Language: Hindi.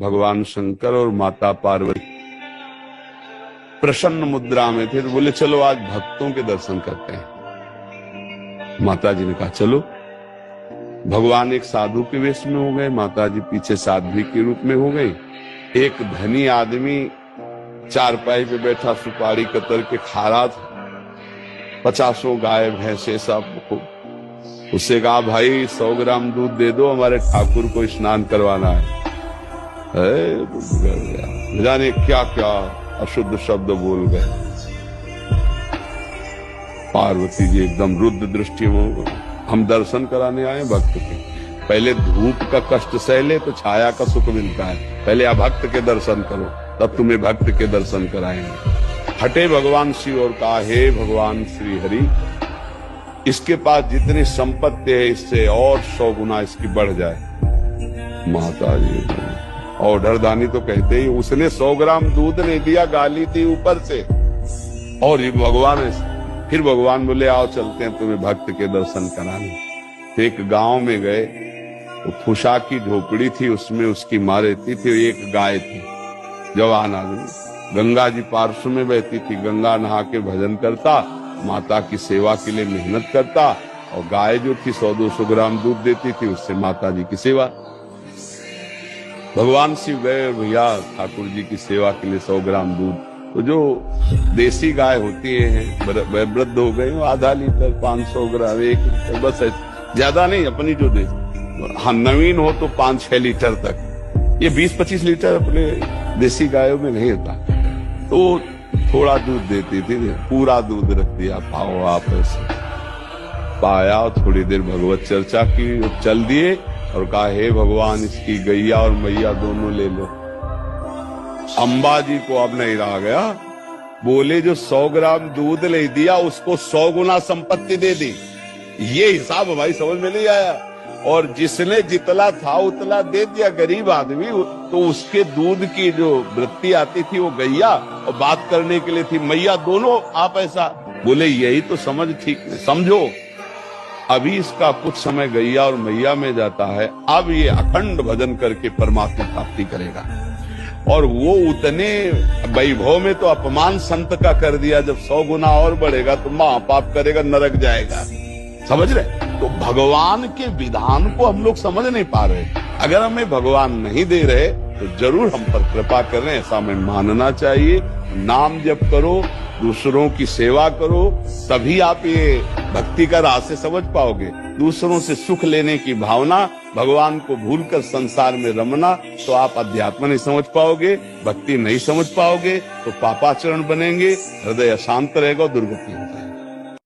भगवान शंकर और माता पार्वती प्रसन्न मुद्रा में थे, तो बोले चलो आज भक्तों के दर्शन करते हैं। माता जी ने कहा चलो। भगवान एक साधु के वेश में हो गए, माता जी पीछे साध्वी के रूप में हो गई। एक धनी आदमी चारपाई पे बैठा सुपारी कतर के खा रहा था, 50 गाय भैंसे सब। उससे कहा भाई 100 ग्राम दूध दे दो, हमारे ठाकुर को स्नान करवाना है। न जाने क्या क्या अशुद्ध शब्द बोल गए। पार्वती जी एकदम रुद्र दृष्टि में, हम दर्शन कराने आए भक्त के। पहले धूप का कष्ट सह ले तो छाया का सुख मिलता है, पहले अभक्त के दर्शन करो तब तुम्हें भक्त के दर्शन कराएंगे। हटे भगवान शिव और कहा हे भगवान श्री हरि, इसके पास जितनी संपत्ति है इससे और 100 गुना इसकी बढ़ जाए। माता जी ऑर्डर दानी तो कहते ही, उसने 100 ग्राम दूध नहीं दिया, गाली थी ऊपर से। और ये भगवान, फिर भगवान बोले आओ चलते हैं तुम्हें भक्त के दर्शन कराने। तो एक गांव में गए, तो फुसा की झोपड़ी थी, उसमें उसकी माँ रहती थी, एक गाय थी, जवान आदमी। गंगा जी पार्श्व में बहती थी, गंगा नहा के भजन करता, माता की सेवा के लिए मेहनत करता, और गाय जो थी 100-200 ग्राम दूध देती थी, उससे माता जी की सेवा। भगवान शिव गए, भैया ठाकुर जी की सेवा के लिए 100 ग्राम दूध। तो जो देसी गाय होती है वृद्ध हो गई, आधा लीटर 500 ग्राम 1 लीटर बस, ज्यादा नहीं। अपनी जो हाँ नवीन हो तो 5-6 लीटर तक, ये 20-25 लीटर अपने देसी गायों में नहीं होता। तो थोड़ा दूध देती थी, पूरा दूध रख दिया, पाओ आप ऐसे पाया। थोड़ी देर भगवत चर्चा की, चल दिए और कहा हे भगवान इसकी गैया और मैया दोनों ले लो। अंबा जी को अब नहीं रहा गया, बोले जो 100 ग्राम दूध ले दिया उसको 100 गुना संपत्ति दे दी। ये हिसाब हमारी समझ में नहीं आया। और जिसने जितना था उतना दे दिया गरीब आदमी, तो उसके दूध की जो वृत्ति आती थी वो गैया, और बात करने के लिए थी मैया, दोनों आप ऐसा बोले। यही तो समझ ठीक समझो। अभी इसका कुछ समय गैया और मैया में जाता है, अब ये अखंड भजन करके परमात्मा प्राप्ति करेगा। और वो उतने वैभव में तो अपमान संत का कर दिया, जब 100 गुना और बढ़ेगा तो महापाप करेगा, नरक जाएगा। समझ रहे? तो भगवान के विधान को हम लोग समझ नहीं पा रहे। अगर हमें भगवान नहीं दे रहे तो जरूर हम पर कृपा कर रहे हैं, ऐसा हमें मानना चाहिए। नाम जप करो, दूसरों की सेवा करो, तभी आप ये भक्ति का रास्ते समझ पाओगे। दूसरों से सुख लेने की भावना, भगवान को भूलकर संसार में रमना, तो आप अध्यात्म नहीं समझ पाओगे, भक्ति नहीं समझ पाओगे, तो पापाचरण बनेंगे, हृदय अशांत रहेगा और दुर्गति हो जाएगी।